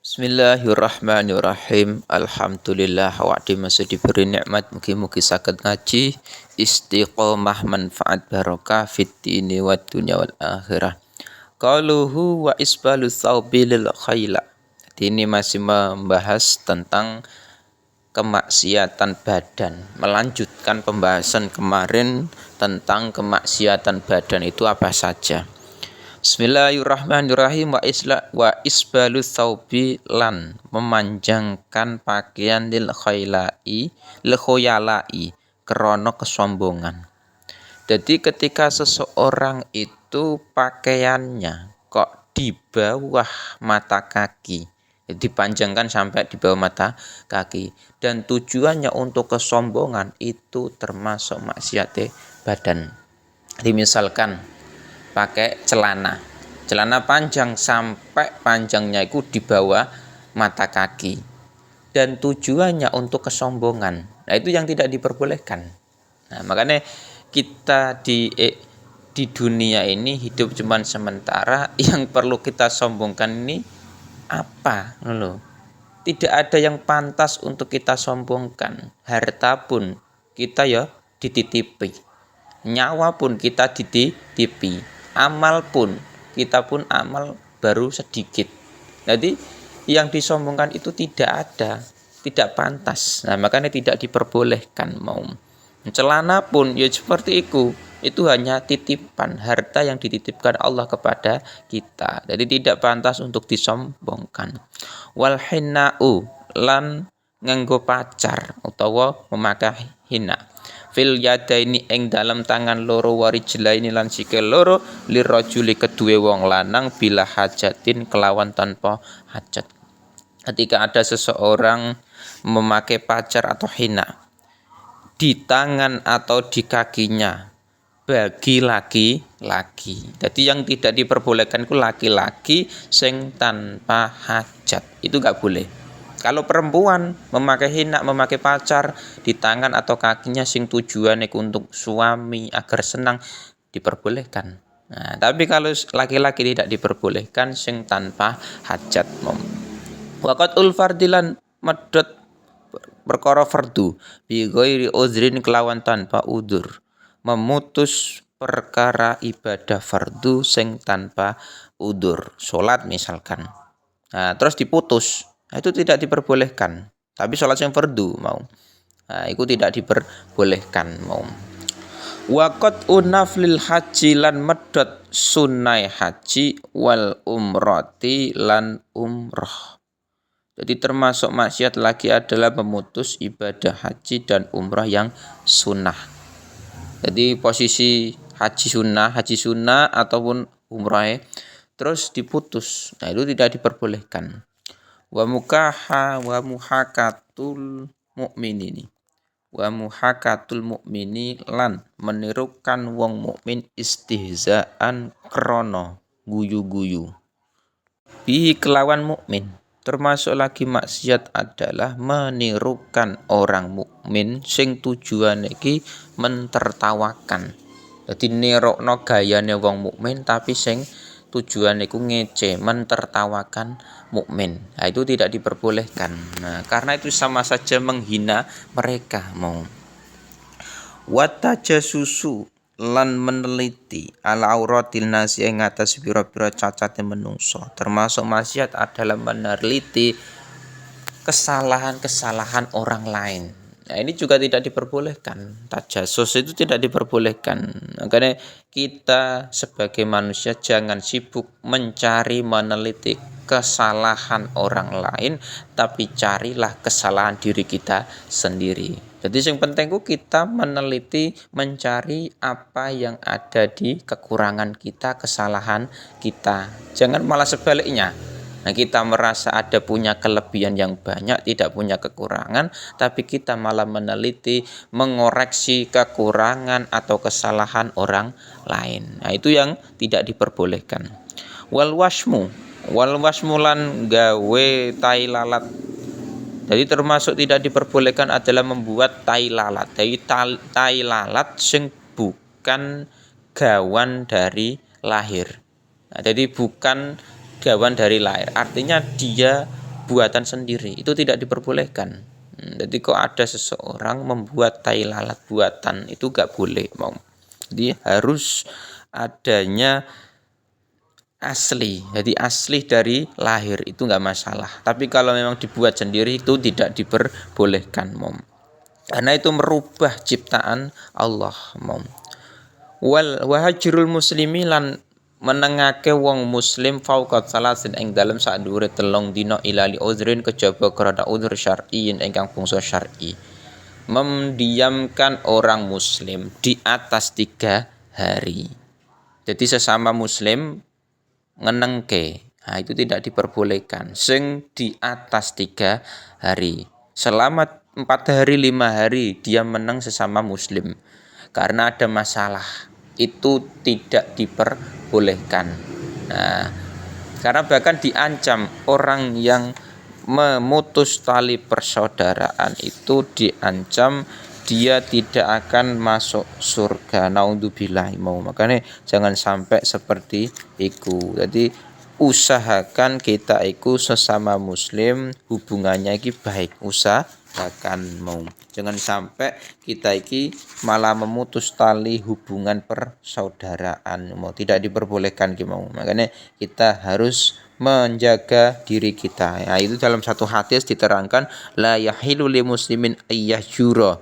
Bismillahirrahmanirrahim. Alhamdulillah wa'di masih diberi nikmat mugi-mugi saged ngaji istiqomah manfaat barokah fid dini wad dunya wal akhirah. Qaluhu wa isbalu tsaubi lil khayla. Ini masih membahas tentang kemaksiatan badan, melanjutkan pembahasan kemarin tentang kemaksiatan badan itu apa saja. Bismillahirrahmanirrahim. Wa isbalu tsaubi lan memanjangkan pakaian lil khoyalai krana kesombongan. Jadi ketika seseorang itu pakaiannya kok di bawah mata kaki, dipanjangkan sampai di bawah mata kaki, dan tujuannya untuk kesombongan, itu termasuk maksiat badan. Jadi misalkan pakai celana panjang sampai panjangnya itu di bawah mata kaki dan tujuannya untuk kesombongan, nah itu yang tidak diperbolehkan. Nah makanya kita di dunia ini hidup cuman sementara, yang perlu kita sombongkan ini apa loh? Tidak ada yang pantas untuk kita sombongkan. Harta pun kita dititipi, nyawa pun kita dititipi, amal pun kita pun amal baru sedikit. Jadi yang disombongkan itu tidak ada, tidak pantas. Nah makanya tidak diperbolehkan. Mau celana pun ya seperti itu hanya titipan, harta yang dititipkan Allah kepada kita. Jadi tidak pantas untuk disombongkan. Wal hinna'u lan nganggo pacar utawa memakai hina. Fil yadaini ing dalam tangan loro warijlaini lan sikil loro lirajuli kedue wong lanang bila hajatin kelawan tanpa hajat. Ketika ada seseorang memakai pacar atau hina di tangan atau di kakinya bagi laki-laki. Jadi yang tidak diperbolehkan itu laki-laki sing tanpa hajat. Itu enggak boleh. Kalau perempuan memakai hina, memakai pacar di tangan atau kakinya sing tujuannya untuk suami agar senang, diperbolehkan. Nah, tapi kalau laki-laki tidak diperbolehkan sing tanpa hajat. Waqatul fardilan medhot perkara fardu bi ghairi uzrin kelawan tanpa udzur. Memutus perkara ibadah fardu sing tanpa udzur. Salat misalkan. Nah, terus diputus. Nah, itu tidak diperbolehkan. Tapi sholat yang fardu mau. Nah, itu tidak diperbolehkan mau. Waqat unaflil haji lan medot sunai haji wal umrati lan umroh. Jadi termasuk maksiat lagi adalah memutus ibadah haji dan umrah yang sunnah. Jadi posisi haji sunnah ataupun umrah terus diputus. Nah, itu tidak diperbolehkan. Wa muhakatul mu'mini lan menirukan wong mukmin istihzaan krono guyu-guyu bihi kelawan mukmin. Termasuk lagi maksiat adalah menirukan orang mukmin sing tujuane iki mentertawakan. Jadi nirokno gayane wong mukmin tapi sing tujuan itu ngece, mentertawakan mukmin. Nah, itu tidak diperbolehkan. Nah, karena itu sama saja menghina mereka mau. Watajasusu lan meneliti ala auratil nasi ing atas pira-pira cacate menungso. Termasuk maksiat adalah meneliti kesalahan-kesalahan orang lain. Nah, ini juga tidak diperbolehkan. Tajasus itu tidak diperbolehkan. Makanya kita sebagai manusia jangan sibuk mencari meneliti kesalahan orang lain, tapi carilah kesalahan diri kita sendiri. Jadi yang penting kita meneliti, mencari apa yang ada di kekurangan kita, kesalahan kita. Jangan malah sebaliknya. Nah, kita merasa ada punya kelebihan yang banyak, tidak punya kekurangan, tapi kita malah meneliti, mengoreksi kekurangan atau kesalahan orang lain. Nah, itu yang tidak diperbolehkan. Wal wasmu lan gawe tai lalat. Jadi termasuk tidak diperbolehkan adalah membuat tai lalat. Jadi tai lalat sing bukan gawan dari lahir. Nah, jadi bukan gawan dari lahir, artinya dia buatan sendiri itu tidak diperbolehkan. Jadi kok ada seseorang membuat tai lalat buatan itu gak boleh mau. Jadi harus adanya asli. Jadi asli dari lahir itu nggak masalah. Tapi kalau memang dibuat sendiri itu tidak diperbolehkan, mom. Karena itu merubah ciptaan Allah, mom. Wahajrul muslimi lan menengake wong muslim fauqat salasin ing dalem sadure telung dina ilali uzrin kejaba krana uzur syar'iyyin ingkang bangsa syar'i. Mendiamkan orang muslim di atas 3 hari. Jadi sesama muslim ngenengke, nah, itu tidak diperbolehkan. Sing di atas 3 hari. Selama 4 hari 5 hari dia menang sesama muslim. Karena ada masalah, itu tidak diperbolehkan. Nah, karena bahkan diancam orang yang memutus tali persaudaraan itu diancam dia tidak akan masuk surga. Naudzubillah mau. Makanya jangan sampai seperti itu. Jadi usahakan kita itu sesama muslim hubungannya iki baik. Usahakan mau. Jangan sampai kita iki malah memutus tali hubungan persaudaraan. Mau tidak diperbolehkan ki mau. Makanya kita harus menjaga diri kita. Nah, itu dalam satu hadis diterangkan la yahilu li muslimin ayyahjura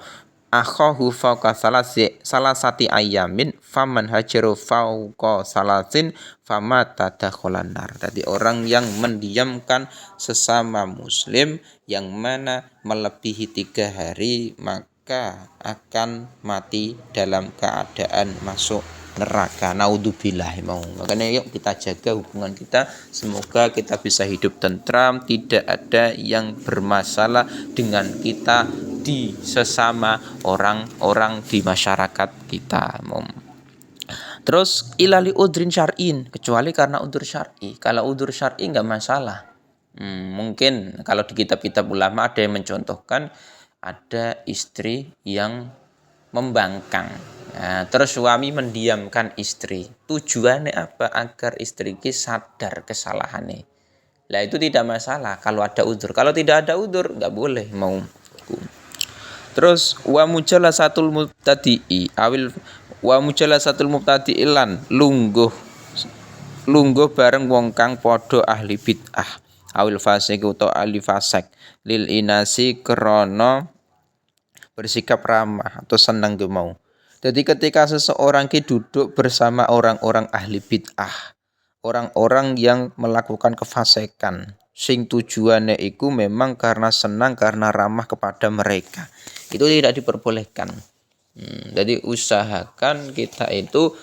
akhahu fauqa salasati ayamin faman hajaru fauqa salasin famata dakhalan nar. Jadi orang yang mendiamkan sesama muslim yang mana melebihi 3 hari maka akan mati dalam keadaan masuk neraka. Naudzubillah mau. Makanya yuk kita jaga hubungan kita, semoga kita bisa hidup tentram, tidak ada yang bermasalah dengan kita di sesama orang-orang di masyarakat kita. Terus ilali udrin syar'in, kecuali karena udur syar'i. Kalau udur syar'i enggak masalah. Mungkin kalau di kitab-kitab ulama ada yang mencontohkan ada istri yang membangkang. Nah, terus suami mendiamkan istri. Tujuannya apa? Agar istri ini sadar kesalahannya. Lah itu tidak masalah kalau ada udzur. Kalau tidak ada udzur enggak boleh mau. Terus wa mujalasatul mubtadi'i awil wa mujalasatul mubtadi'i lan lungguh bareng wong kang padha ahli bid'ah awil fasik utawa ahli fasik lil inasi krana bersikap ramah atau senang gemau. Jadi ketika seseorang duduk bersama orang-orang ahli bid'ah, orang-orang yang melakukan kefasikan, sing tujuannya itu memang karena senang, karena ramah kepada mereka, itu tidak diperbolehkan. Jadi usahakan kita itu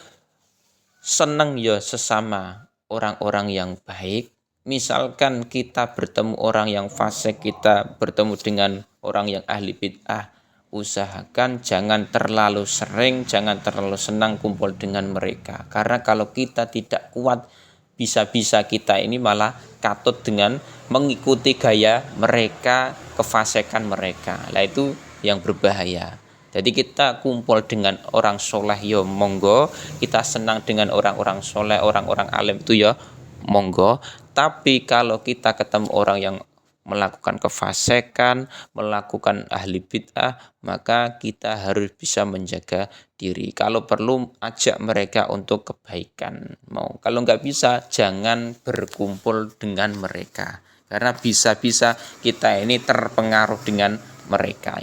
senang ya sesama orang-orang yang baik. Misalkan kita bertemu orang yang fasik, kita bertemu dengan orang yang ahli bid'ah, usahakan jangan terlalu sering, jangan terlalu senang kumpul dengan mereka. Karena kalau kita tidak kuat, bisa-bisa kita ini malah katut dengan mengikuti gaya mereka, kefasikan mereka. Nah itu yang berbahaya. Jadi kita kumpul dengan orang soleh ya monggo, kita senang dengan orang-orang soleh, orang-orang alim itu ya monggo. Tapi kalau kita ketemu orang yang melakukan kefasikan, melakukan ahli bid'ah, maka kita harus bisa menjaga diri. Kalau perlu ajak mereka untuk kebaikan. Kalau nggak bisa, jangan berkumpul dengan mereka. Karena bisa-bisa kita ini terpengaruh dengan mereka.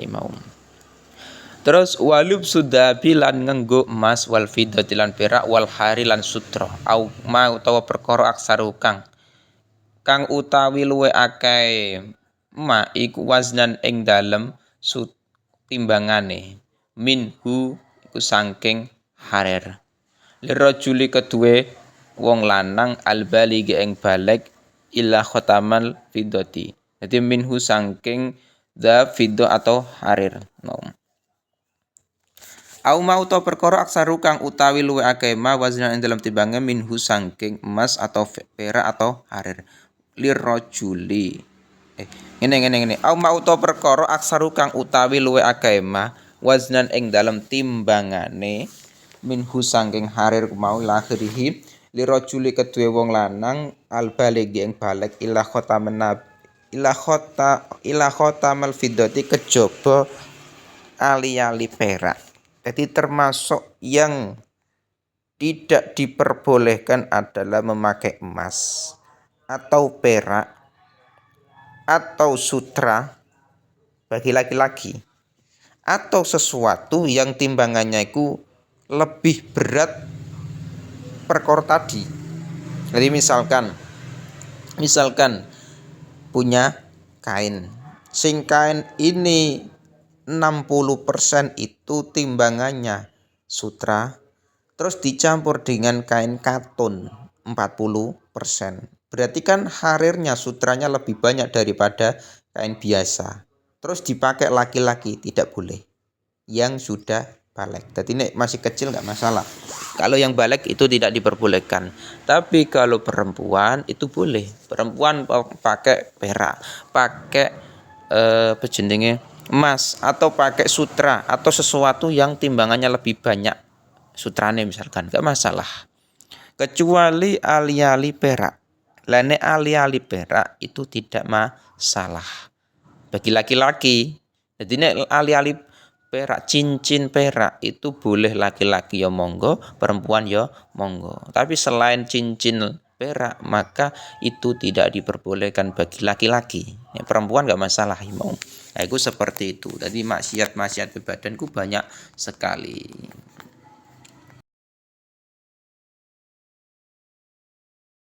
Terus walub sudah bilan ngenggo emas wal fiddati lan perak wal hari lan sutra au ma utawa perkara aksaru kang utawi luwe akeh ma iku waznan ing dalem timbangane minhu iku saking harir lirajuli kedue wong lanang albaligi ing balik illa khatamal fiddati. Jadi minhu saking da fiddo atau harir. Au mau to perkara aksaru kang utawi luwe akeh ma waznan ing dalam timbangan minhu saking emas atau perak atau harir lirajuli. Ngene. Au mau to perkara aksaru kang utawi luwe akeh ma waznan ing dalam timbangane minhu saking harir mau lakhirihi lirajuli kedue wong lanang al baligh ing balik ila khataman nabi ila khotamal fiddati kejaba ali-ali perak. Jadi termasuk yang tidak diperbolehkan adalah memakai emas atau perak atau sutra bagi laki-laki, atau sesuatu yang timbangannya itu lebih berat perkara tadi. Jadi misalkan punya kain, sing kain ini 60% itu timbangannya sutra, terus dicampur dengan kain katun 40%. Berarti kan harirnya, sutranya lebih banyak daripada kain biasa. Terus dipakai laki-laki tidak boleh. Yang sudah balik. Jadi ini masih kecil nggak masalah. Kalau yang balik itu tidak diperbolehkan. Tapi kalau perempuan itu boleh. Perempuan pakai perak, pakai emas, atau pakai sutra, atau sesuatu yang timbangannya lebih banyak sutrane misalkan, nggak masalah. Kecuali ali-ali perak. Lene ali-ali perak itu tidak masalah bagi laki-laki. Jadi nek ali-ali perak, cincin perak itu boleh laki-laki ya monggo, perempuan ya monggo. Tapi selain cincin perak maka itu tidak diperbolehkan bagi laki-laki. Ya, perempuan nggak masalah mau. Nah, itu seperti itu. Jadi maksiat bebadanku banyak sekali.